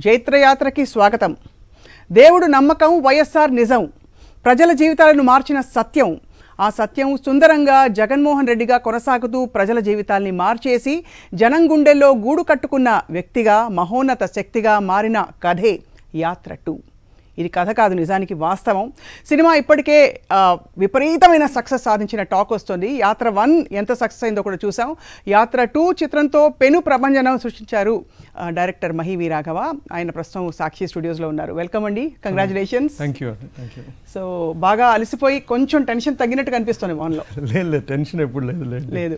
జైత్రయాత్రకి స్వాగతం. దేవుడు నమ్మకం, వైఎస్ఆర్ నిజం, ప్రజల జీవితాలను మార్చిన సత్యం. ఆ సత్యం సుందరంగా జగన్మోహన్ రెడ్డిగా కొనసాగుతూ ప్రజల జీవితాల్ని మార్చేసి జనం గుండెల్లో గూడు కట్టుకున్న వ్యక్తిగా, మహోన్నత శక్తిగా మారిన కథే యాత్ర 2. ఇది కథ కాదు, నిజానికి వాస్తవం. సినిమా ఇప్పటికే విపరీతమైన సక్సెస్ సాధించిన టాక్ వస్తుంది. యాత్ర 1 ఎంత సక్సెస్ అయిందో కూడా చూసాం. యాత్ర 2 చిత్రంతో పెను ప్రభంజనం సృష్టించారు డైరెక్టర్ మహి వి రాఘవ. ఆయన ప్రస్తుతం సాక్షి స్టూడియోస్లో ఉన్నారు. వెల్కమ్ అండి, కంగ్రాచులేషన్స్. Thank you. సో బాగా అలసిపోయి కొంచెం టెన్షన్ తగ్గినట్టు కనిపిస్తుంది మోన్లో. లేదు, టెన్షన్ ఎప్పుడు లేదు.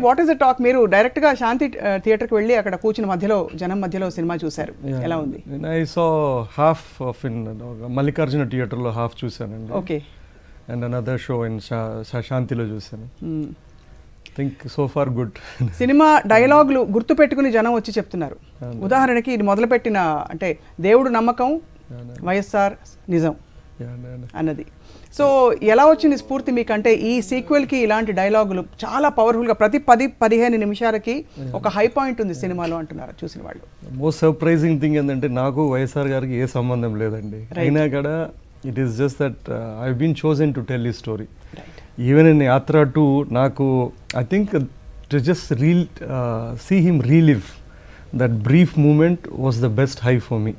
What is the talk? మీరు డైరెక్ట్గా శాంతి థియేటర్కి వెళ్ళి అక్కడ కూర్చుని మధ్యలో జనం మధ్యలో సినిమా చూశారు, ఎలా ఉంది? I saw half of in Mallikarjuna థియేటర్లో హాఫ్ చూశానండి. Okay. And another show in శాంతిలో చూశాను. Think so far good. Cinema డైలాగులు గుర్తు పెట్టుకుని జనం వచ్చి చెప్తున్నారు. ఉదాహరణకి ఇది మొదలుపెట్టిన అంటే దేవుడు నమ్మకం, వైఎస్ఆర్ నిజం అన్నది. సో ఎలా వచ్చింది స్ఫూర్తి మీకు? అంటే ఈ సీక్వెల్కి ఇలాంటి డైలాగులు చాలా పవర్ఫుల్గా ప్రతి 10-15 నిమిషాలకి ఒక హై పాయింట్ ఉంది సినిమాలో అంటున్నారు చూసిన వాళ్ళు. మోస్ట్ సర్ప్రైజింగ్ థింగ్ ఏంటంటే నాకు వైఎస్ఆర్ గారికి ఏ సంబంధం లేదండి. అయినా కూడా it is just that I been chosen to tell ఈ స్టోరీ. ఈవెన్ ఇన్ యాత్ర 2 నాకు I think to just see him relive that brief moment was the best high for me.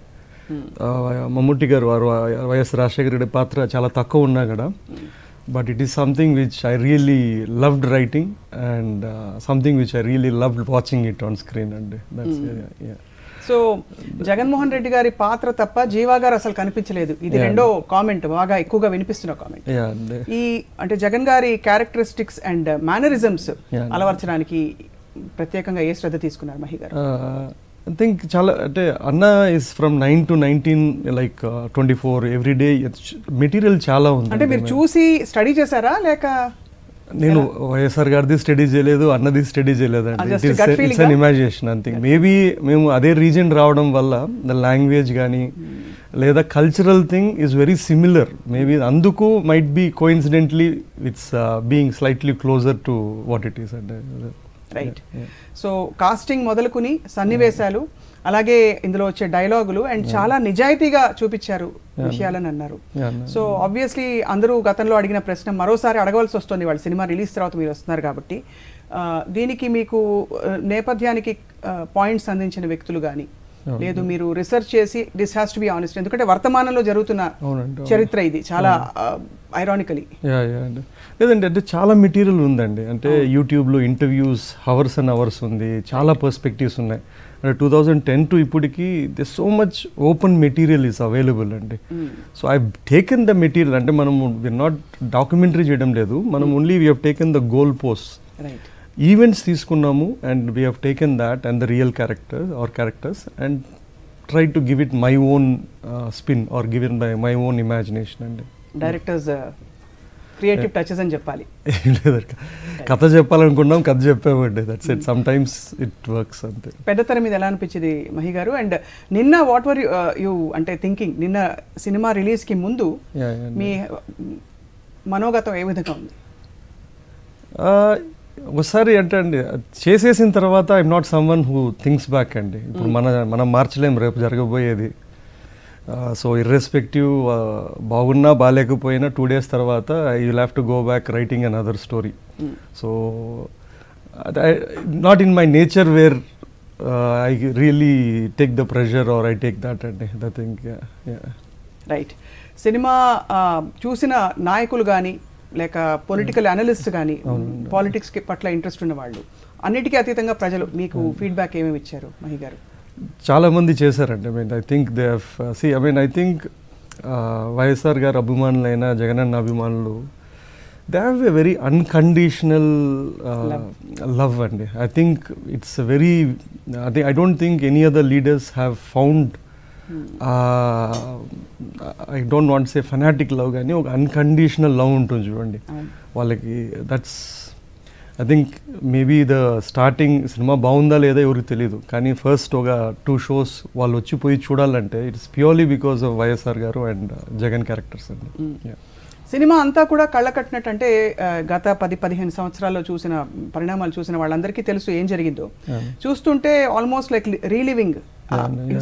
Mammootty గారు వారు వైఎస్ రాజశేఖర రెడ్డి పాత్ర చాలా తక్కువ ఉన్నా కూడా, but it is something which I really loved writing and something which I really loved watching it on screen అండి. So Jaganmohan Reddy గారి పాత్ర తప్ప జీవా గారు అసలు కనిపించలేదు. ఇది రెండో కామెంట్, బాగా ఎక్కువగా వినిపిస్తున్న కామెంట్. ఈ అంటే జగన్ గారి క్యారెక్టరిస్టిక్స్ అండ్ మేనరిజమ్స్ అలవర్చడానికి ప్రత్యేకంగా ఏ శ్రద్ధ తీసుకున్నారు మహి గారు? ఐ థింక్ చాలా అంటే అన్న is from 9 to 19 like 24 every day material చాలా ఉంది. అంటే మీరు చూసి స్టడీ చేశారా లేక? నేను వైఎస్ఆర్ గారిది స్టడీ చేయలేదు, అన్నది స్టడీ చేయలేదు అండి. ఇట్స్ అన్ ఇమాజినేషన్ అంతే. మేబీ మేము అదే రీజన్ రావడం వల్ల ద లాంగ్వేజ్ కానీ లేదా cultural thing is very similar. Maybe అందుకు might be coincidentally it's being slightly closer to what it is అండి. రైట్. సో కాస్టింగ్ మొదలుకుని సన్నివేశాలు, అలాగే ఇందులో వచ్చే డైలాగులు అండ్ చాలా నిజాయితీగా చూపించారు విషయాలని అన్నారు. సో ఆబ్వియస్లీ అందరూ గతంలో అడిగిన ప్రశ్న మరోసారి అడగవలసి వస్తుంది, వాళ్ళ సినిమా రిలీజ్ తర్వాత మీరు వస్తున్నారు కాబట్టి. దీనికి మీకు నేపథ్యానికి పాయింట్స్ అందించిన వ్యక్తులు కానీ, లేదు మీరు రీసెర్చ్ చేసి this has to be honest, ఎందుకంటే వర్తమానంలో జరుగుతున్న చరిత్ర ఇది చాలా ఐరానికలీ. లేదండి, అంటే చాలా మెటీరియల్ ఉందండి. అంటే యూట్యూబ్లో ఇంటర్వ్యూస్ అవర్స్ అండ్ అవర్స్ ఉంది, చాలా పర్స్పెక్టివ్స్ ఉన్నాయి. అంటే 2010 to ఇప్పటికి this so much open material is available అండి. So I taken the material. అంటే మనము విర్ నాట్ డాక్యుమెంటరీ చేయడం లేదు, మనం only we have taken the goal post events తీసుకున్నాము and we have taken that and the real characters and try to give it my own spin or give in by my own imagination అండి. Directors creative touches అని చెప్పాలి. కథ చెప్పాలనుకున్నాం, కథ చెప్పామండి. That's it. Some times it works అంతే. పెద్దతరం మీద ఎలా అనిపించింది మహి గారు? అండ్ నిన్న వాట్ వర్ యూ అంటే థింకింగ్, నిన్న సినిమా రిలీజ్కి ముందు మీ మనోగతం ఏ విధంగా ఉంది? ఒకసారి అంటే అండి చేసేసిన తర్వాత I'm not some one who thinks back అండి. ఇప్పుడు మనం మార్చలేము రేపు జరగబోయేది. సో ఇర్రెస్పెక్టివ్ బాగున్నా బాగాలేకపోయినా 2 days తర్వాత you will have to go back writing another story. So not in my nature where I really take the pressure or I take that అండి. The thing. రైట్. సినిమా చూసిన నాయకులు కానీ లేక political analyst కానీ, politics పట్ల interest ఉన్న వాళ్ళు, అన్నిటికీ అతీతంగా ప్రజలు మీకు ఫీడ్బ్యాక్ ఏమేమి ఇచ్చారు మహి గారు? చాలా మంది చేశారండి. I think they have I think YSR గారు అభిమానులైన జగనన్న అభిమానులు they have a very unconditional love అండి. I think it's very I don't think any other leaders have found I don't want say fanatic love, కానీ ఒక అన్కండిషనల్ లవ్ ఉంటుంది చూడండి వాళ్ళకి. That's I think maybe the starting cinema బాగుందా లేదా ఎవరికి తెలియదు, కానీ ఫస్ట్ ఒక 2 shows వాళ్ళు వచ్చిపోయి చూడాలంటే it's purely because of YSR గారు అండ్ జగన్ క్యారెక్టర్స్ అండి. సినిమా అంతా కూడా కళ్ళ కట్టినట్టు. అంటే గత 10-15 సంవత్సరాల్లో చూసిన పరిణామాలు చూసిన వాళ్ళందరికీ తెలుసు ఏం జరిగిందో. చూస్తుంటే ఆల్మోస్ట్ లైక్ రీలివింగ్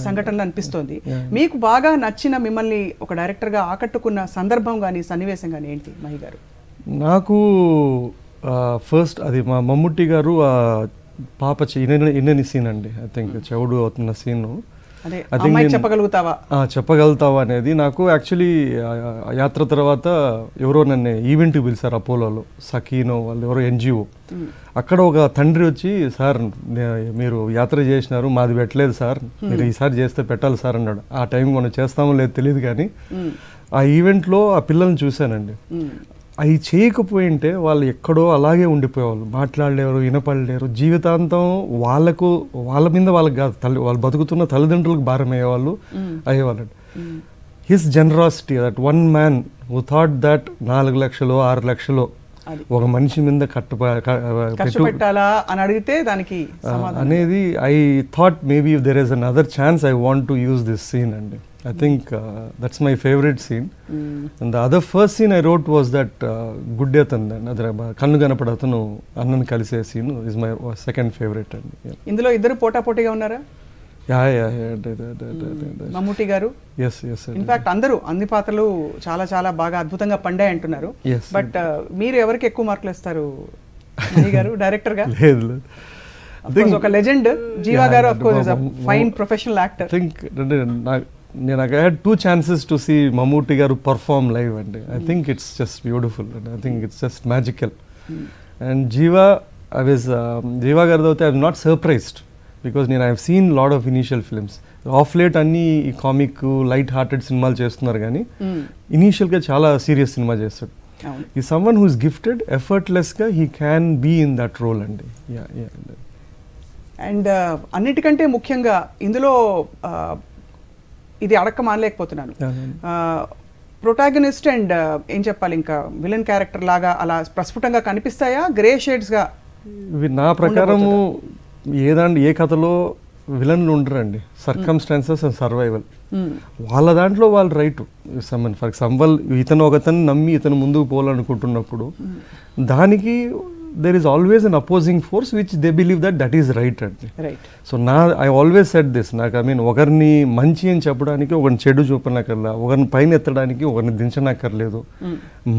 సంఘటనలు అనిపిస్తోంది. మీకు బాగా నచ్చిన, మిమ్మల్ని ఒక డైరెక్టర్గా ఆకట్టుకున్న సందర్భం కానీ సన్నివేశం కానీ ఏంటి మహి గారు? నాకు ఫస్ట్ అది మా మమ్ముట్టి గారు పాప ఇన్నని సీన్ అండి. ఐ థింక్ చెవుడు అవుతున్న సీను చెప్పగలుగుతావా అనేది నాకు యాక్చువల్లీ యాత్ర తర్వాత ఎవరో నన్ను ఈవెంట్కి పిలిచారు అపోలోలో, సకీనో వాళ్ళు ఎవరో ఎన్జిఓ. అక్కడ ఒక తండ్రి వచ్చి, సార్ మీరు యాత్ర చేసినారు, మాది పెట్టలేదు సార్, మీరు ఈసారి చేస్తే పెట్టాలి సార్ అన్నాడు. ఆ టైం మనం చేస్తామో లేదు తెలియదు, కానీ ఆ ఈవెంట్లో ఆ పిల్లల్ని చూశానండి. అవి చేయకపోయింటే వాళ్ళు ఎక్కడో అలాగే ఉండిపోయేవాళ్ళు, మాట్లాడలేరు, వినపడలేరు, జీవితాంతం వాళ్ళ మీద వాళ్ళకి కాదు, వాళ్ళు బతుకుతున్న తల్లిదండ్రులకు భారం అయ్యేవాళ్ళు అయ్యేవాళ్ళు. His generosity, that one man who thought that 4 లక్షలు 6 లక్షలు ఒక మనిషి మీద పెట్టాలా అని అడిగితే దానికి అనేది, I thought maybe if there is another chance I want to use this scene అండి. I think that's my favorite scene. And the other first scene I wrote was that Guddethan, adra kannu ganapadatanu annan kalise scene is my second favorite. Indulo iddaru pota potiga unnara? Yeah. Mammootty garu? Yes. In fact andaru anni paatralu చాలా బాగా అద్భుతంగా పండాయి అంటున్నారు. But మీరు ఎవరికి ఎక్కువ మార్కులు ఇస్తారు మహి గారు డైరెక్టర్ గా? లేదు, ఒక లెజెండ్ జీవా గారు of course is a fine professional actor. I think I had 2 chances to see Mammootty garu perform live, and I think it's just beautiful, and I think it's just magical. And Jiva garu I'm not surprised, because I have seen lot of initial films. Off late anni comic light hearted cinemalu chestunnaru gaani initial ga chaala serious cinema chestadu. He's someone who is gifted, effortless ga he can be in that role andi. And అన్నిటికంటే ముఖ్యంగా ఇందులో ఇది అడక్క మానలేకపోతున్నాను, protagonist and ఏం చెప్పాలి, ఇంకా villain character లాగా అలా ప్రస్ఫుటంగా కనిపిస్తాయా, గ్రే షేడ్స్ గా? నా ప్రకారము ఏ కథలో విలన్లు ఉండరండి, సర్కమ్స్టాన్సెస్ అండ్ సర్వైవల్. వాళ్ళ దాంట్లో వాళ్ళు రైట్. ఫర్ ఎగ్జాంపుల్ ఇతను ఒకతను నమ్మి ఇతను ముందుకు పోవాలనుకుంటున్నప్పుడు దానికి there is always an opposing force which they believe that is right. So I always said this, I mean ogarni manchi ani cheppadaniki ogarni chedu chupanakarla, ogarni paina ettadaniki ogarni dinchanakarledu,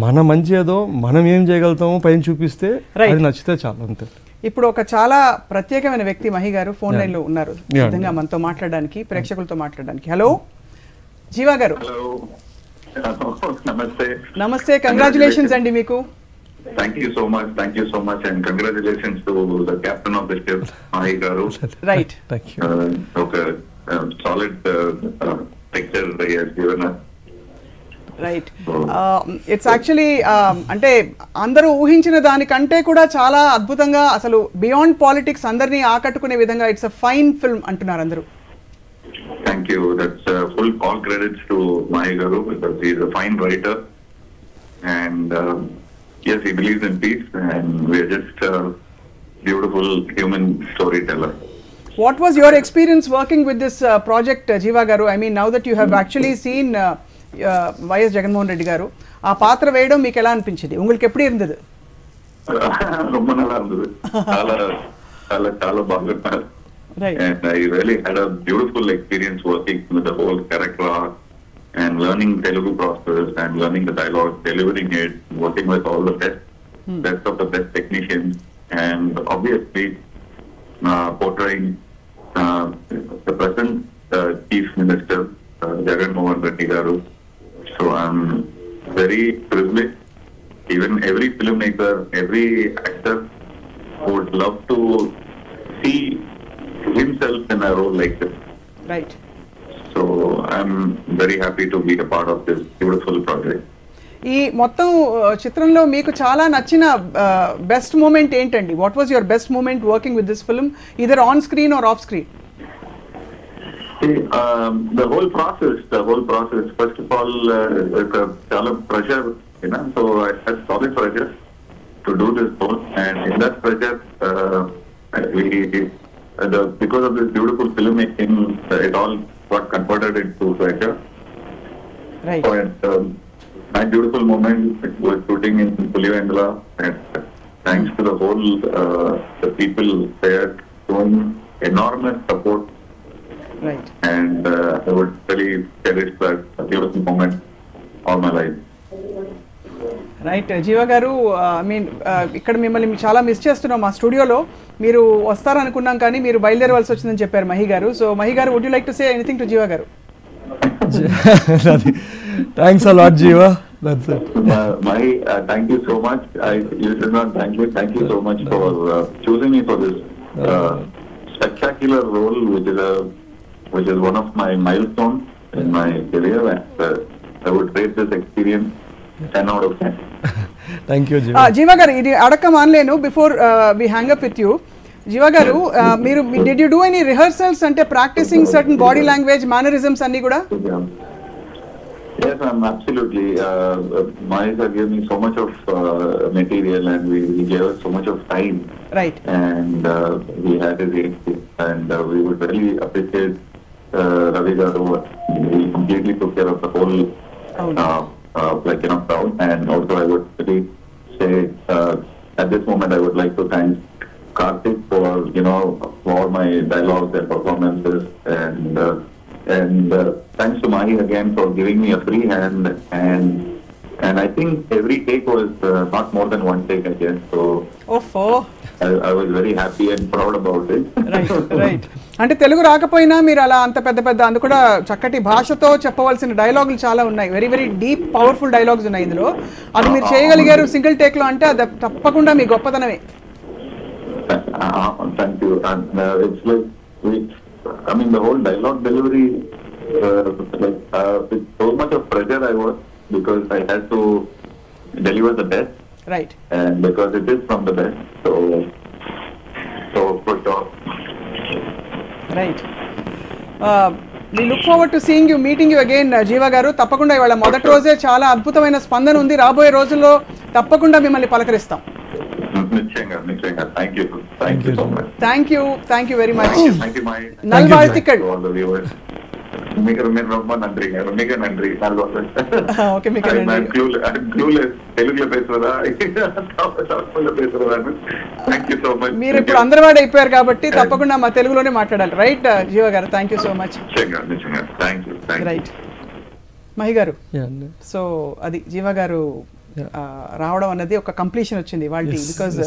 mana manchi edo manam em cheyagaltamo paina chupiste adi nachite chalu ante. ఇప్పుడు ఒక చాలా ప్రత్యేకమైన వ్యక్తి మహి గారు phone line లో ఉన్నారు, సిద్ధంగా మనతో మాట్లాడడానికి, ప్రేక్షకులతో మాట్లాడడానికి. హలో జీవా గారు. నమస్తే, కంగ్రాచులేషన్స్ అండి మీకు. Thank you so much and congratulations to the captain of the ship, Mahi garu. Right. Thank you. Okay, solid picture he has given us. Right. It's actually అంటే అందరూ ఊహించిన దానికంటే కూడా చాలా అద్భుతంగా, అసలు బియాండ్ పాలిటిక్స్ అందరినీ ఆకట్టుకునే విధంగా ఇట్స్ అ ఫైన్ ఫిల్మ్ అంటున్నారు అందరూ. Thank you. That's full all credits to Mahi garu, because he is a fine writer and yes, he believes in peace, and we are just a beautiful human storyteller. What was your experience working with this project, Jiva garu? I mean, now that you have actually seen YS Jagannamohan Reddy garu, aa paatra veyadam meeku ela anpinchindi? Ungalku eppadi irundhathu? Romba nalla irundhathu. Chala baagunnadu. Right. And I really had a beautiful experience working with the whole character arc and learning Telugu process and learning the dialogue, delivering it, working with all the best of the best technicians, and obviously portraying the present Chief Minister Jagannamohan Reddy garu. So I'm very privileged. Even every filmmaker, every actor would love to see himself in a role like this. Right. So I'm very happy to be a part of this beautiful project. ఈ మొత్తం చిత్రంలో మీకు చాలా నచ్చిన best moment ఏంటండి? What was your best moment working with this film, either on screen or off screen? The whole process. First of all, it's a lot of pressure, so I had solid pressure to do this role, and in that pressure, because of this beautiful filmmaking, it all got converted into pressure. Right. So, and my beautiful moment was shooting in Pulivendula, and thanks to the whole the people there showing enormous support Right. And I would really cherish that beautiful moment all my life. Right జీవ గారు, I mean ఇక్కడ మిమ్మల్ని చాలా miss చేస్తున్నాం మా స్టూడియోలో. మీరు వస్తారనుకున్నాం కానీ మీరు బయలుదేరవలసి వచ్చిందని చెప్పారు మహి గారు. సో మహి గారు, would you like to say anything to Jiiva గారు? థ్యాంక్స్ అ లాట్ జీవ. That's it. Mahi, thank you so much. You should not thank you. Thank you so much for choosing me for this spectacular role, which is one of my milestones in my career. I would rate this experience 10 out of 10. Thank you, Jiva. Jiva గారు, ఇది అడక్క మానలేను. Before we hang up with you, Jiva గారు, మీరు did you do any rehearsals, అంటే practising certain body language mannerisms అన్ని కూడా? Yes, absolutely. Mahi sir gave me so much of material, and he gave us so much of time. Right. And we had his aid, and we would really appreciate Ravi garu. He completely took care of the whole crowd. And also I would really say at this moment I would like to thank Karthik for all my dialogues and performances, and thanks to Mahi again for giving me a free hand, and I think every take was not more than one take, I guess. So I was very happy and proud about it. Right. అంటే తెలుగు రాకపోయినా మీరు అలా అంత పెద్ద అందు కూడా చక్కటి భాషతో చెప్పవలసిన డైలాగులు చాలా ఉన్నాయి. Very very deep powerful dialogues ఉన్నాయి ఇందులో. అది మీరు చేయగలిగారు సింగిల్ టేక్ లో అంటే అది తప్పకుండా మీ గొప్పతనమే. Thank you. And it's like the whole dialogue delivery, with so much of pressure I was, because I had to deliver the best. Right. And because it is from the best, so for sure. Right. We look forward to meeting you again, జీవ గారు. తప్పకుండా ఇవాళ మొదటి రోజే చాలా అద్భుతమైన స్పందన ఉంది. రాబోయే రోజుల్లో తప్పకుండా మిమ్మల్ని పలకరిస్తాం. నిశ్చయంగా. Thank you so much. Thank you very much. Thank you, Mahi. నల్వాழ்த்துக்கள். To all the viewers. மிக ரொம்ப நன்றிங்க. மிக நன்றி. ஓகே, மிக நன்றி. clueless తెలుగులో పేసరా తమిళలో పేసరా. Thank you so much. మీరు ఇప్పుడు అందరవాడ అయిపోయారు కాబట్టి తప్పకుండా మా తెలుగులోనే మాట్లాడాలి. రైట్ జీవ గారు, thank you so much. Thank you. Right Mahi గారు. సో అది జీవ గారు రావడం అన్నది ఒక కంప్లీషన్ వచ్చింది వాళ్ళకి. బికాజ్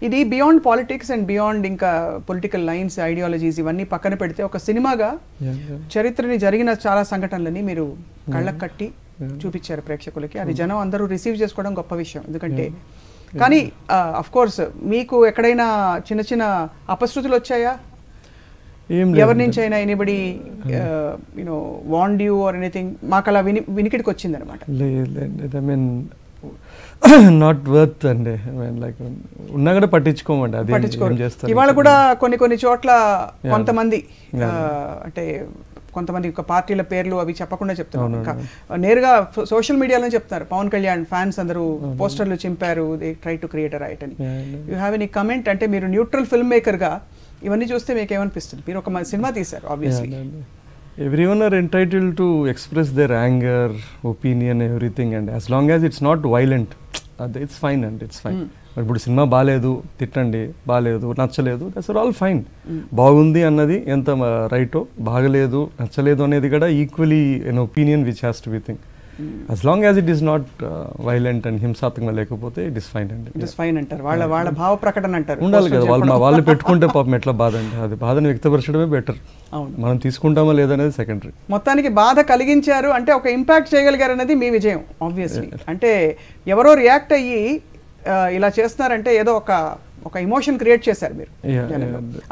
ఇది బియాండ్ పాలిటిక్స్ అండ్ బియాండ్ ఇంకా పొలిటికల్ లైన్స్, ఐడియాలజీస్ ఇవన్నీ పక్కన పెడితే ఒక సినిమాగా చరిత్రని జరిగిన చాలా సంఘటనలని మీరు కళ్ళకు కట్టి చూపించారు ప్రేక్షకులకి. అది జనం అందరూ రిసీవ్ చేసుకోవడం గొప్ప విషయం. ఎందుకంటే కానీ అఫ్ కోర్స్ మీకు ఎక్కడైనా చిన్న చిన్న అపశృతులు వచ్చాయా? ఎవరి నుంచి అయినా anybody warned you or anything? మాకు అలా వినికిడికి వచ్చింది అనమాట. నాట్ వర్త్ అండి. ఉన్నా కూడా పట్టించుకోమండి. అది ఇవాళ కూడా కొన్ని చోట్ల కొంతమంది అంటే కొంతమంది పార్టీల పేర్లు అవి చెప్పకుండా చెప్తున్నారు. నేరుగా సోషల్ మీడియాలో చెప్తున్నారు పవన్ కళ్యాణ్ ఫ్యాన్స్ అందరూ పోస్టర్లు చింపారు, they try to create a riot అని. You have any comment? అంటే మీరు న్యూట్రల్ ఫిల్మ్ మేకర్గా ఇవన్నీ చూస్తే మీకు ఏమనిపిస్తుంది? మీరు ఒక సినిమా తీశారు obviously. Everyone are entitled to express their anger, opinion, everything, and as long as it's not violent, it's fine and it's fine. ఇప్పుడు సినిమా బాగాలేదు తిట్టండి, బాగాలేదు నచ్చలేదు, దట్స్ ఆల్ ఫైన్. బాగుంది అన్నది ఎంత రైటో, బాగలేదు నచ్చలేదు అనేది కూడా equally N opinion which has to be thing. as long as it is not violent and హింసాత్మకంగా లేకపోతే ఇట్ ఇస్ ఫైన్ అండి. ఇట్ ఇస్ ఫైన్ అంటారు. వాళ్ళ భావ ప్రకటన అంటారు ఉండాలి కదా. వాళ్ళు పెట్టుకుంటే పాపం ఎట్లా బాధ అండి. అది బాధను వ్యక్తపరచడమే బెటర్. మనం తీసుకుంటామా లేదనేది సెకండరీ. మొత్తానికి బాధ కలిగించారు అంటే ఒక ఇంపాక్ట్ చేయగలిగారు అనేది మీ విజయం ఆబ్వియస్లీ. అంటే ఎవరో రియాక్ట్ అయ్యి ఇలా చేస్తున్నారంటే ఏదో ఒక ఎమోషన్ క్రియేట్ చేశారు మీరు.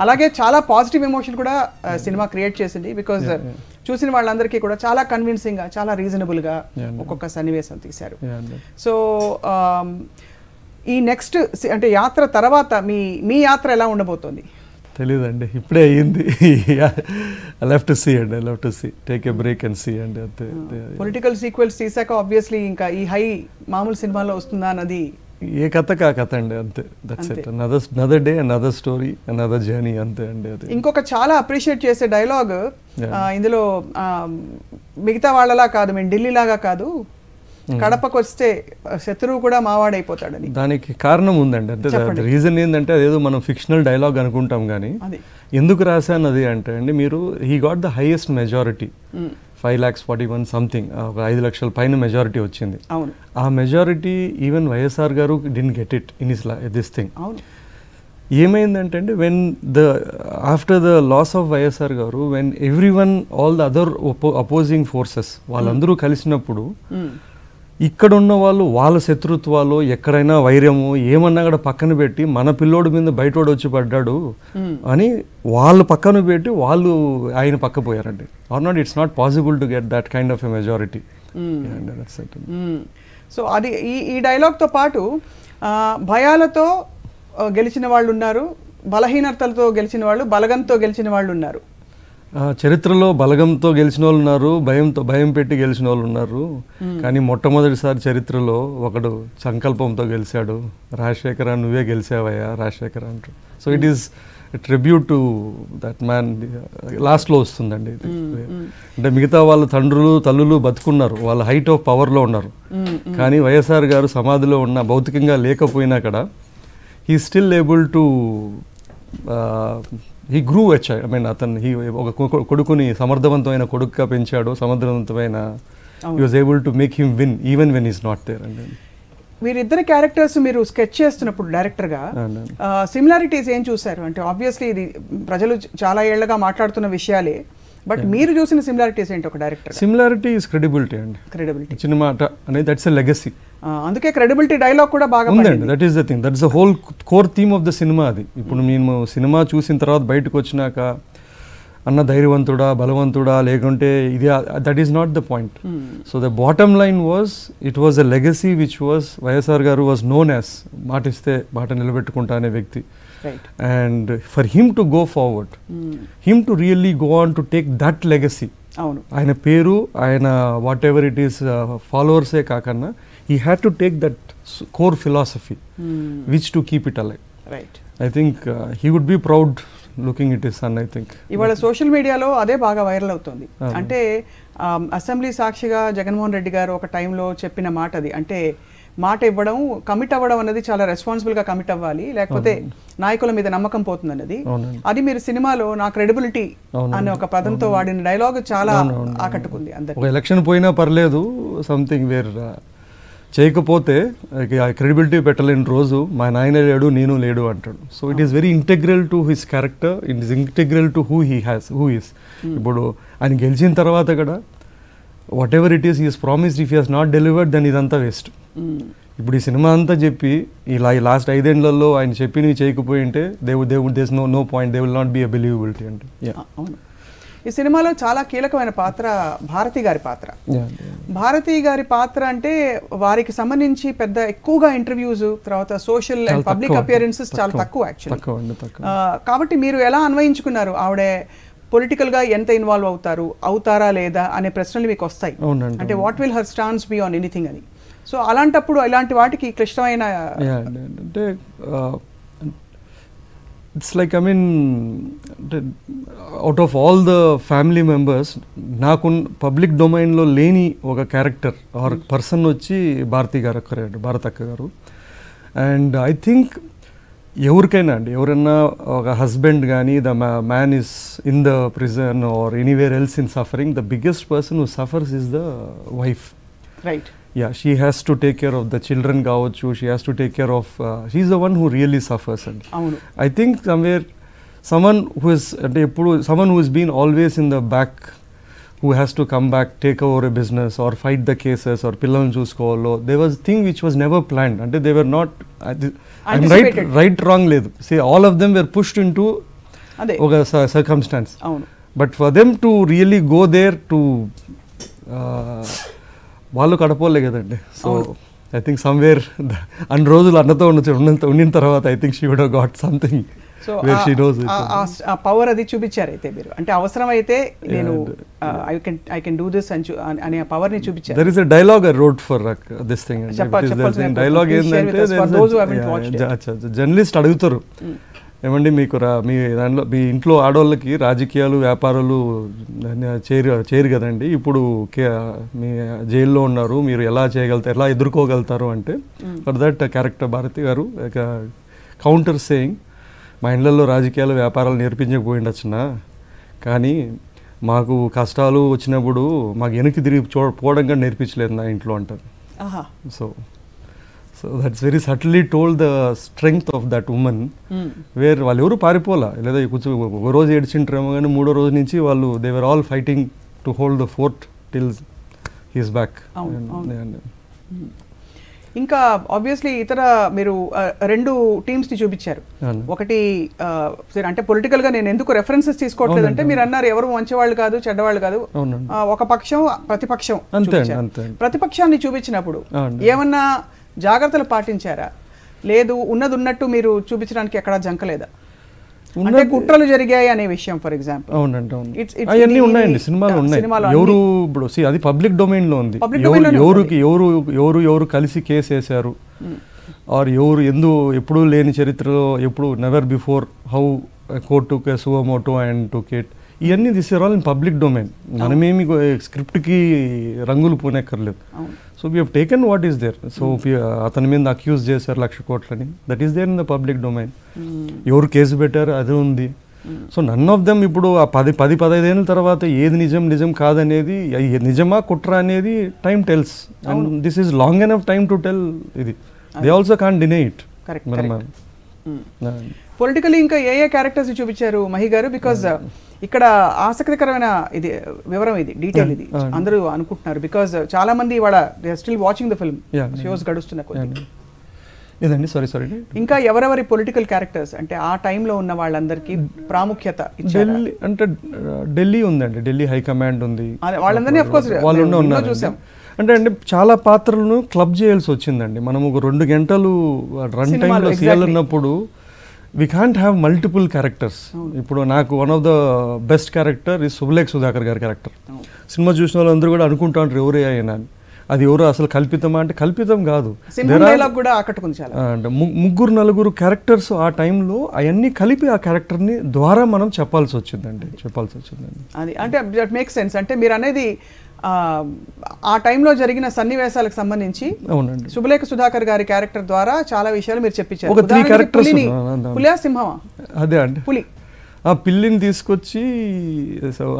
అలాగే చాలా పాజిటివ్ ఎమోషన్ కూడా సినిమా క్రియేట్ చేసింది. బికాజ్ చూసిన వాళ్ళందరికీ కూడా చాలా కన్విన్సింగ్ గా, చాలా రీజనబుల్ గా ఒక్కొక్క సన్నివేశం తీశారు. సో ఈ నెక్స్ట్ అంటే యాత్ర తర్వాత మీ యాత్ర ఎలా ఉండబోతోంది? తెలీదండి, ఇప్పుడే అయ్యింది. ఐ లవ్ టు సీ అండి, I love to see, take a break and see అండి. అంతే. పొలిటికల్ సీక్వెల్స్ తీసాక ఆబ్వియస్లీ ఇంకా ఈ హై మామూలు సినిమాలో వస్తుందా అన్నది ఏ కథ కా కథ అండి. అంతే. That's it. Another day, another story, another journey. అంతే అండి. అది ఇంకొక చాలా అప్రిషియేట్ చేసే డైలాగ్ ఇందులో, మిగతా వాళ్ళలా కాదు, మేము ఢిల్లీ లాగా కాదు, కడపకు వస్తే శత్రువు కూడా మావాడైపోతాడని. దానికి కారణం ఉందండి. అంటే రీజన్ ఏంటంటే అదేదో మనం ఫిక్షనల్ డైలాగ్ అనుకుంటాం కానీ ఎందుకు రాశాను అది అంటే అండి, మీరు he got the highest majority 5,41,000 something, ఒక 5 లక్షల పైన మెజారిటీ వచ్చింది. ఆ మెజారిటీ ఈవెన్ వైఎస్ఆర్ గారు didn't get it in this thing. ఏమైందంటే అండి, when after the loss of YSR గారు, when everyone all the other opposing forces వాళ్ళందరూ కలిసినప్పుడు ఇక్కడ ఉన్న వాళ్ళు వాళ్ళ శత్రుత్వాలు ఎక్కడైనా వైర్యము ఏమన్నా కూడా పక్కన పెట్టి మన పిల్లోడి మీద బయటోడు వచ్చి పడ్డాడు అని వాళ్ళు పక్కన పెట్టి వాళ్ళు ఆయన పక్క పోయారండి. Or not, it's not possible to get that kind of a majority. So అది ఈ డైలాగ్తో పాటు భయాలతో గెలిచిన వాళ్ళు ఉన్నారు, బలహీనతలతో గెలిచిన వాళ్ళు, బలగంతో గెలిచిన వాళ్ళు ఉన్నారు. చరిత్రలో బలగంతో గెలిచిన వాళ్ళు ఉన్నారు, భయం పెట్టి గెలిచిన వాళ్ళు ఉన్నారు. కానీ మొట్టమొదటిసారి చరిత్రలో ఒకడు సంకల్పంతో గెలిచాడు. రాజశేఖర, నువ్వే గెలిచావయ్యా రాజశేఖర అంటూ. So it is tribute to that man. లాస్ట్లో వస్తుందండి ఇది. అంటే మిగతా వాళ్ళ తండ్రులు తల్లులు బతుకున్నారు, వాళ్ళ హైట్ ఆఫ్ పవర్లో ఉన్నారు. కానీ వైఎస్ఆర్ గారు సమాధిలో ఉన్న, భౌతికంగా లేకపోయినా కూడా he still able to he grew a child. I mean అతను ఒక కొడుకుని సమర్థవంతమైన కొడుకుగా పెంచాడు, సమర్థవంతమైన he was able to make him win even when is not there. అండి వీరిద్దరు క్యారెక్టర్స్ మీరు స్కెచ్ చేస్తున్నప్పుడు డైరెక్టర్గా సిమిలారిటీస్ ఏం చూసారు? అంటే ఆబ్వియస్లీ ఇది ప్రజలు చాలా ఏళ్లుగా మాట్లాడుతున్న విషయాలే, బట్ మీరు చూసిన సిమిలారిటీస్ ఏంటి ఒక డైరెక్టర్? సిమిలారిటీ ఇస్ క్రెడిబిలిటీ అండి. క్రెడిబిలిటీ సినిమా అనేది దట్స్ ఎ లెగసీ. అందుకే క్రెడిబిలిటీ డైలాగ్ కూడా బాగా ఉందండి. That is the thing, that's the whole core theme of the cinema. అది ఇప్పుడు మేము సినిమా చూసిన తర్వాత బయటకు వచ్చినాక అన్న ధైర్యవంతుడా బలవంతుడా లేకుంటే ఇది, that is not the point. So the bottom line was, it was a legacy which was, YSR గారు వాజ్ నోన్ యాజ్ మాట ఇస్తే మాట నిలబెట్టుకుంటా అనే వ్యక్తి. And for him to go forward, him to really go on to take that legacy, ఆయన పేరు ఆయన whatever it is ఫాలోవర్సే కాకన్నా, he had to take that core philosophy which to keep it alive. I think he would be proud looking at his son. I think ఇవాళ social మీడియాలో అదే బాగా viral అవుతుంది. అంటే అసెంబ్లీ సాక్షిగా జగన్మోహన్ రెడ్డి గారు ఒక టైంలో చెప్పిన మాట అది, అంటే మాట ఇవ్వడం, కమిట్ అవ్వడం అనేది చాలా రెస్పాన్సిబుల్గా కమిట్ అవ్వాలి, లేకపోతే నాయకుల మీద నమ్మకం పోతుంది అన్నది. అది మీరు సినిమాలో నా క్రెడిబిలిటీ అనే ఒక పదంతో వాడిన డైలాగ్ చాలా ఆకట్టుకుంది అందరికీ. ఒక ఎలక్షన్ పోయినా పర్లేదు, సంథింగ్ వేర్ చేయకపోతే క్రెడిబిలిటీ పెట్టలేని రోజు మా నాయన లేడు నేను లేడు అంటాడు. So it is very integral to his character, it is integral to who is. ఇప్పుడు ఆయన గెలిచిన తర్వాత కూడా whatever it is he's promised, if he has not delivered then ఇదంతా వేస్ట్. ఇప్పుడు ఈ సినిమా అంతా చెప్పి ఇలా ఈ లాస్ట్ 5 ఏళ్లలో ఆయన చెప్పినవి చేయకపోయి ఉంటే does no point, they will not be a believability. అంటే ఈ సినిమాలో చాలా కీలకమైన పాత్ర భారతి గారి పాత్ర. భారతి గారి పాత్ర అంటే వారికి సంబంధించి పెద్ద ఎక్కువగా ఇంటర్వ్యూస్, తర్వాత సోషల్ అండ్ పబ్లిక్ అపియరెన్సెస్ చాలా తక్కువ యాక్చువల్లీ. కాబట్టి మీరు ఎలా అన్వయించుకున్నారు? ఆవిడ పొలిటికల్ గా ఎంత ఇన్వాల్వ్ అవుతారా లేదా అనే ప్రశ్నలు మీకు వస్తాయి. అంటే what will her stance be on anything అని. సో అలాంటప్పుడు ఇలాంటి వాటికి క్లిష్టమైన, అంటే it's like I mean out of all the family members నాకు పబ్లిక్ డొమైన్లో లేని ఒక క్యారెక్టర్ ఆర్ పర్సన్ వచ్చి భారతి గారు భారతక్క గారు. అండ్ ఐ థింక్ ఎవరికైనా అండి, ఎవరైనా ఒక హస్బెండ్ కానీ the man is in the prison or anywhere else in suffering, the biggest person who suffers is the wife. Right. Yeah, she has to take care of the children కావచ్చు, she has to take care of, she is the one who really suffers. And I think somewhere someone who is అంటే ఎప్పుడు someone who has been always in the back, who has to come back, take over a business or fight the cases or పిల్లల్ని చూసుకోవాలో, there was thing which was never planned. అంటే they were not, I'm right wrong లేదు, say all of them were pushed into ఒక circumstance. But for them to really go there to వాళ్ళు కడపోలే కదండి. So I think somewhere అన్ని రోజులు అన్నతో ఉండిన తర్వాత I think she would have got something where she knows it. ఆ power అది చూపించారు అయితే మీరు, అంటే అవసరమైతే నేను ఐ కెన్ డూ దిస్ అనే పవర్ ని చూపించారు. There is a dialogue I wrote for this thing. Dialogue ఏంటంటే జర్నలిస్ట్ అడుగుతారు, ఏమండి మీకు మీ దాంట్లో మీ ఇంట్లో ఆడవాళ్ళకి రాజకీయాలు వ్యాపారాలు చేయరు కదండి, ఇప్పుడు మీ జైల్లో ఉన్నారు, మీరు ఎలా చేయగలుగుతారు, ఎలా ఎదుర్కోగలుగుతారు అంటే ఫర్ దట్ క్యారెక్టర్ భారతి గారు కౌంటర్ సేయింగ్, మా ఇళ్ళల్లో రాజకీయాలు వ్యాపారాలు నేర్పించకపోయిండొచ్చునా, కానీ మాకు కష్టాలు వచ్చినప్పుడు మాకు వెనక్కి తిరిగి పోవడం కూడా నేర్పించలేదు నా ఇంట్లో అంటారు. So that's very subtly told the strength of that women, where వాళ్ళు ఎవరు పారిపోలా, లేదా కొంచెం ఒక రోజు ఏడ్చింటారేమో కానీ మూడో రోజు నుంచి వాళ్ళు they were all fighting to hold the fort till he's back. ఇంకా ఆబ్వియస్లీ ఇతర మీరు 2 టీమ్స్ ని చూపించారు. ఒకటి అంటే పొలిటికల్ గా నేను ఎందుకు రెఫరెన్సెస్ తీసుకోవట్లేదు అంటే మీరు అన్నారు ఎవరు మంచివాళ్ళు కాదు చెడ్డవాళ్ళు కాదు, ఒక పక్షం ప్రతిపక్షం. ప్రతిపక్షాన్ని చూపించినప్పుడు ఏమన్నా జాగ్రత్తలు పాటించారా, లేదు ఉన్నది ఉన్నట్టు మీరు చూపించడానికి ఎక్కడా జంకలేదా, అంటే కుట్రలు జరిగాయి అనే విషయం ఫర్ ఎగ్జాంపుల్? అవునండి, అవును, అవన్నీ ఉన్నాయండి, సినిమాలు ఉన్నాయి. ఎవరు ఇప్పుడు అది పబ్లిక్ డొమైన్ లో ఉంది, ఎవరు కలిసి కేసు వేశారు, ఆర్ ఎవరు ఎప్పుడు లేని చరిత్రలో ఎప్పుడు never before how court took suo motu and took it, ఇవన్నీ this are all in public domain. మనమేమి స్క్రిప్ట్కి రంగులు పూనక్కర్లేదు. So we have taken what is there. So అతని మీద అక్యూజ్ చేశారు 1,00,000 కోట్లని, that is there in the public domain. ఎవరు కేసు పెట్టారు అది ఉంది. సో నన్ ఆఫ్ దెమ్ ఇప్పుడు ఆ 10-15 ఏళ్ళ తర్వాత ఏది నిజం కాదనేది, నిజమా కుట్ర అనేది time tells, and this is long enough time to tell. ఇది they also can't deny it. Politically ఇంకా ఏ క్యారెక్టర్స్ చూపించారు మహి గారు? బికాజ్ ఇక్కడ ఆసక్తికరమైన ఇది వివరం, ఇది డీటెయిల్, ఇది అందరూ అనుకుంటున్నారు. బికాజ్ చాలా మంది ఇవాళ they are still watching the film, shows గడుస్తున్న కొద్ది. ఇదండి సారీ ఇంకా ఎవరెవరి పొలిటికల్ క్యారెక్టర్స్ అంటే ఆ టైంలో ఉన్న వాళ్ళందరికీ ప్రాముఖ్యత ఇచ్చారు? అంటే ఢిల్లీ ఉందండి, ఢిల్లీ హైకమాండ్ ఉంది, వాళ్ళందరినీ ఆఫ్ కోర్స్ వాళ్ళు ఉన్నారు చూసాం. అంటే చాలా పాత్రలను క్లబ్ చేయాల్సి వచ్చిందండి. మనం ఒక 2 గంటలు రన్ టైంలో చేయాలన్నప్పుడు we can't have multiple characters. ఇప్పుడు నాకు one of the best character ఈ సుబలేఖ సుధాకర్ గారి క్యారెక్టర్. సినిమా చూసిన వాళ్ళందరూ కూడా అనుకుంటా ఉంటారు ఎవరే అయినా, అది ఎవరు అసలు కల్పితమా అంటే కల్పితం కాదు. ముగ్గురు నలుగురు క్యారెక్టర్స్ ఆ టైంలో అవన్నీ కలిపి ఆ క్యారెక్టర్ని ద్వారా మనం చెప్పాల్సి వచ్చిందండి. అది అంటే దట్ మేక్ సెన్స్. అంటే మీరు అనేది ఆ టైంలో జరిగిన సన్నివేశాలకు సంబంధించి సుబలేఖ సుధాకర్ గారి క్యారెక్టర్ ద్వారా చాలా విషయాలు మీరు చెప్పించారు. పులియా సింహమా? అదే అండి, పులి. ఆ పిల్లిని తీసుకొచ్చి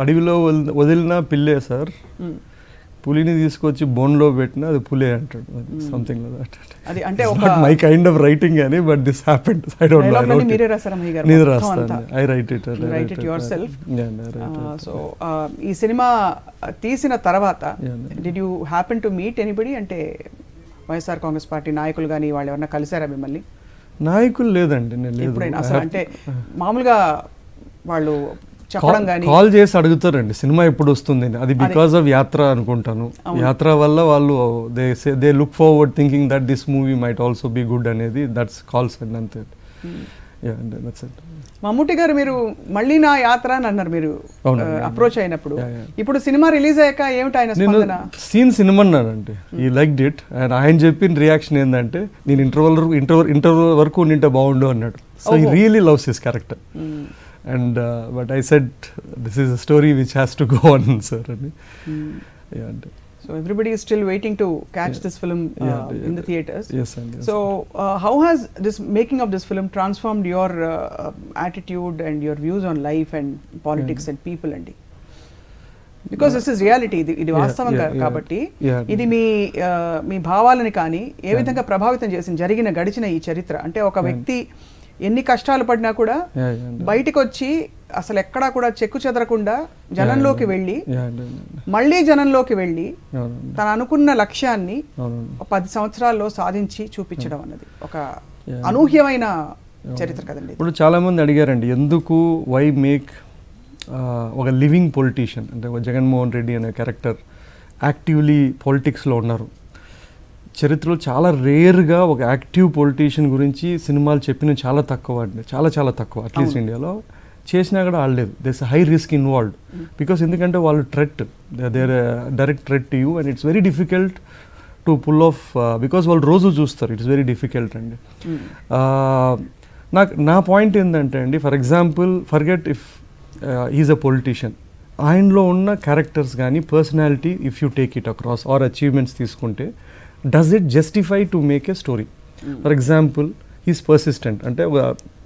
అడవిలో వదిలిన పిల్లే సార్, పులిని తీసుకొచ్చి బోన్లో పెట్టిన అది పులే అంటాడు. Something like that. అది అంటే ఒక మై కైండ్ ఆఫ్ రైటింగ్ అని, but this happened. I don't know. మీరే రాసారా మహి గారు? నేను రాస్తాను. I right it yourself. So ఈ సినిమా తీసిన తర్వాత did you happen to meet anybody? అంటే వైఎస్ఆర్ కాంగ్రెస్ పార్టీ నాయకులు కానీ వాళ్ళు ఎవరైనా కలిసారా మిమ్మల్ని? నాయకులు లేదండి, నేను లేదు అసలు. అంటే మామూలుగా వాళ్ళు కాల్ చేసి అడుగుతారండి సినిమా ఎప్పుడు వస్తుంది. అది బికాస్ ఆఫ్ యాత్ర అనుకుంటాను. యాత్ర వల్ల వాళ్ళు they look forward thinking that this movie might also be good అనేది, దట్స్ కాల్స్ అండ్ అంతే. మమ్ముట్టి గారు మీరు మళ్ళీ నా యాత్ర అని అన్నారు మీరు అప్రోచ్ అయినప్పుడు. ఇప్పుడు సినిమా రిలీజ్ అయ్యాక ఏమిటి ఆయన స్పందన? సీన్ సినిమా అన్నాడండి, ఈ లైక్డ్ ఇట్. అండ్ ఆయన చెప్పిన రియాక్షన్ ఏంటంటే నేను ఇంటర్వల్ వరకు ఉండింటే బాగుండు అన్నాడు. So he really loves his character. And but I said this is a story which has to go on, sir. So everybody is still waiting to catch this film in the theaters. Yes, and yes. So how has this making of this film transformed your attitude and your views on life and politics and people, and because this is reality, ఇది వాస్తవం కాబట్టి ఇది మీ భావాలని కానీ ఏ విధంగా ప్రభావితం చేసింది జరిగిన గడిచిన ఈ చరిత్ర? అంటే ఒక వ్యక్తి ఎన్ని కష్టాలు పడినా కూడా బయటికి వచ్చి అసలు ఎక్కడా కూడా చెక్కు చెదరకుండా జనంలోకి వెళ్ళి మళ్ళీ జనంలోకి వెళ్ళి తన అనుకున్న లక్ష్యాన్ని 10 సంవత్సరాల్లో సాధించి చూపించడం అన్నది ఒక అనూహ్యమైన చరిత్ర కదండి. ఇప్పుడు చాలా మంది అడిగారండి ఎందుకు వై మేక్ ఒక లివింగ్ పొలిటీషియన్, అంటే జగన్మోహన్ రెడ్డి అనే క్యారెక్టర్ యాక్టివ్లీ పాలిటిక్స్లో ఉన్నారు. చరిత్రలో చాలా రేర్గా ఒక యాక్టివ్ పొలిటీషియన్ గురించి సినిమాలు చెప్పిన చాలా తక్కువ అండి, చాలా తక్కువ. అట్లీస్ట్ ఇండియాలో చేసినా కూడా ఆడలేదు. There's high risk involved because ఎందుకంటే వాళ్ళు threat, there direct threat to you and it's very difficult to pull off because వాళ్ళు రోజు చూస్తారు. ఇట్స్ వెరీ డిఫికల్ట్ అండి. నా పాయింట్ ఏంటంటే అండి, for example forget if is a politician, ఆయనలో ఉన్న క్యారెక్టర్స్ కానీ personality if you take it across or achievements తీసుకుంటే does it justify to make a story? For example he's persistent, అంటే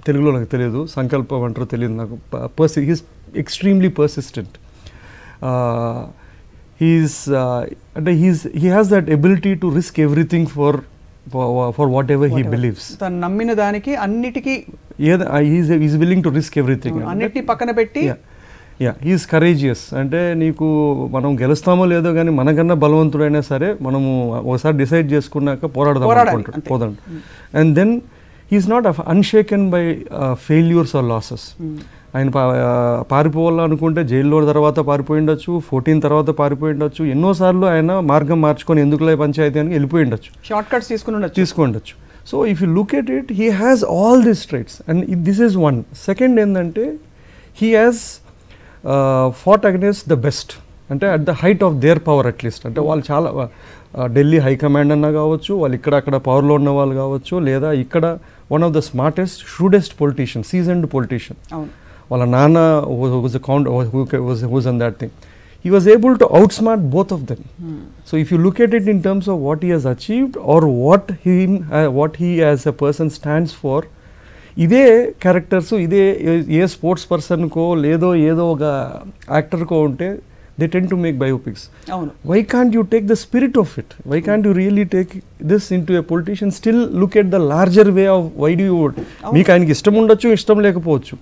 తెలుగులో నాకు తెలియదు, సంకల్పం అంటారో తెలియదు నాకు, హీస్ ఎక్స్ట్రీమ్లీ పర్సిస్టెంట్. అంటే he has that ability to risk everything for whatever he believes. తను నమ్మిన దానికి అన్నిటికీ is willing to risk everything, అన్నిటిని పక్కన పెట్టి. Is courageous. అంటే నీకు మనం గెలుస్తామో లేదో కానీ మనకన్నా బలవంతుడైనా సరే మనము ఒకసారి డిసైడ్ చేసుకున్నాక పోదాం. And then he's not unshaken by failures or losses. ఆయన పారిపోవాలనుకుంటే జైల్లో తర్వాత పారిపోయి ఉండొచ్చు, 14 తర్వాత పారిపోయి ఉండొచ్చు, ఎన్నోసార్లు ఆయన మార్గం మార్చుకొని ఎందుకులే పంచాయతీ అని వెళ్ళిపోయి ఉండొచ్చు, షార్ట్ కట్స్ తీసుకోండొచ్చు. So if you look at it, he has all this traits and this is one. Second ఏంటంటే he has fought against the best, అంటే at the height of their power at least. అంటే వాళ్ళు చాలా Delhi high command అన్న కావచ్చు, వాళ్ళు అక్కడ పవర్లో ఉన్న వాళ్ళు కావచ్చు, లేదా ఇక్కడ one of the smartest shrewdest politician, seasoned politician. వాళ్ళ నాన్న was on that thing. He was able to outsmart both of them. So if you look at it in terms of what he has achieved or what he as a person stands for, ఇదే characters ఇదే ఏ sports పర్సన్కో లేదో ఏదో ఒక యాక్టర్కో ఉంటే they tend to make biopics. Why can't you take the spirit of it? Why can't you really take this into a politician? Still look at the larger way of why do you vote? Meeku ayaniki ishtam undachchu, ishtam lekopochu.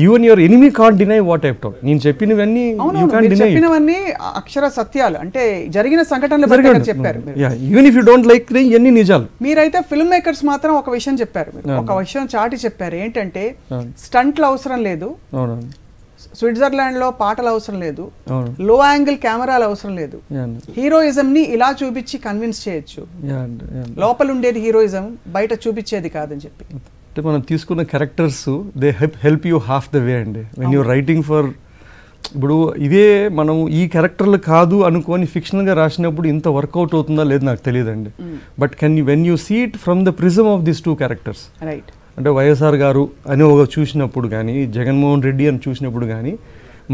Even your enemy can't deny what I've told. Nenu cheppinavanni you can't deny. cheppinavanni akshara satyalu ante jarigina sanghatanalu bagga chepparu. Yeah, even if you don't like them, enni nijalu. మీరైతే film makers మాత్రం ఒక విషయం చెప్పారు, ఒక విషయం చాటి చెప్పారు. ఏంటంటే స్టంట్లు అవసరం లేదు, స్విట్జర్లాండ్ లో పాటలు అవసరం లేదు, లో యాంగిల్ కెమెరాలు అవసరం లేదు, హీరోయిజం ని ఇలా చూపించి కన్విన్స్ చేయొచ్చు, లోపల ఉండేది హీరోయిజం బయట చూపించేది కాదని చెప్పి. అంటే మనం తీసుకున్న characters they help you half the way అండి వెన్ యూర్ రైటింగ్ ఫర్. ఇప్పుడు ఇదే మనం ఈ క్యారెక్టర్లు కాదు అనుకొని ఫిక్షనల్గా రాసినప్పుడు ఇంత వర్కౌట్ అవుతుందా లేదు నాకు తెలియదండి. But when you see it from the prism of these 2 characters, right, అంటే వైఎస్ఆర్ గారు అని ఒక చూసినప్పుడు కానీ జగన్మోహన్ రెడ్డి అని చూసినప్పుడు కానీ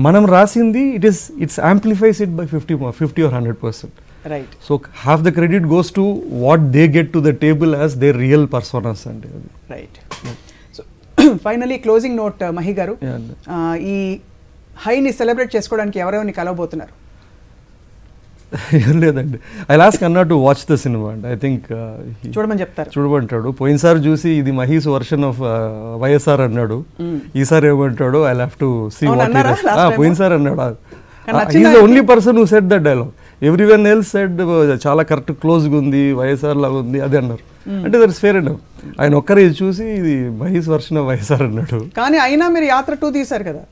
మనం రాసింది it's amplifies it by 50 or 100%. Right. So half the credit goes to what they get to the table as they real personas అండి. Right. So finally closing note Mahi గారు, ఈ హైని సెలబ్రేట్ చేసుకోవడానికి ఎవరెవరిని కలవబోతున్నారు? ఏం లేదండి, ఐ లాస్క్ అన్నా టు వాచ్ ద సినిమా అండి. I think చూడమంటాడు. పోయినసారి చూసి ఇది మహీస్ వర్షన్ ఆఫ్ వైఎస్ఆర్ అన్నాడు, ఈసారి ఏమంటాడు I have to see what. పోయినసారి అన్నాడు, he's the only person who said that dialogue. Everyone else said చాలా కరెక్ట్ క్లోజ్గా ఉంది, వైఎస్ఆర్ లాగా ఉంది అది అన్నారు. అంటే దట్ ఇస్ ఫేర్ అండ్ ఆయన ఒక్కరే చూసి ఇది మహీస్ వర్షన్ ఆఫ్ వైఎస్ఆర్ అన్నాడు. కానీ అయినా మీరు యాత్ర 2 తీశారు కదా,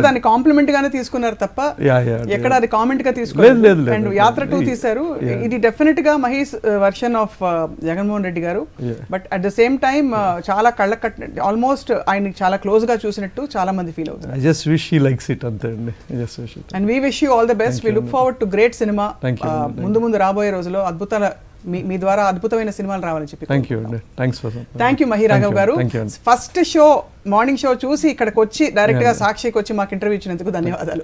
దాన్ని కాంప్లిమెంట్ గానే తీసుకున్నారు తప్ప ఎక్కడ అది కామెంట్ గా తీసుకోలేదు. అండ్ యాత్ర 2 తీశారు, ఇది డెఫినెట్ గా మహేష్ వర్షన్ ఆఫ్ జగన్మోహన్ రెడ్డి గారు. But at the same time చాలా కళ్ళ ఆల్మోస్ట్ ఆయన చాలా క్లోజ్ గా చూసినట్టు చాలా మంది ఫీల్ అవుతారు. I just wish he likes it అంతే అండి. I just wish it. And we wish you all the best. We look forward to great cinema. ముందు రాబోయే రోజుల్లో అద్భుతాల మీ ద్వారా అద్భుతమైన సినిమాలు రావాలని చెప్పి. థ్యాంక్ యూ మహి రాఘవ్ గారు. ఫస్ట్ షో మార్నింగ్ షో చూసి ఇక్కడికి వచ్చి డైరెక్ట్ గా సాక్షికి వచ్చి మాకు ఇంటర్వ్యూ ఇచ్చినందుకు ధన్యవాదాలు.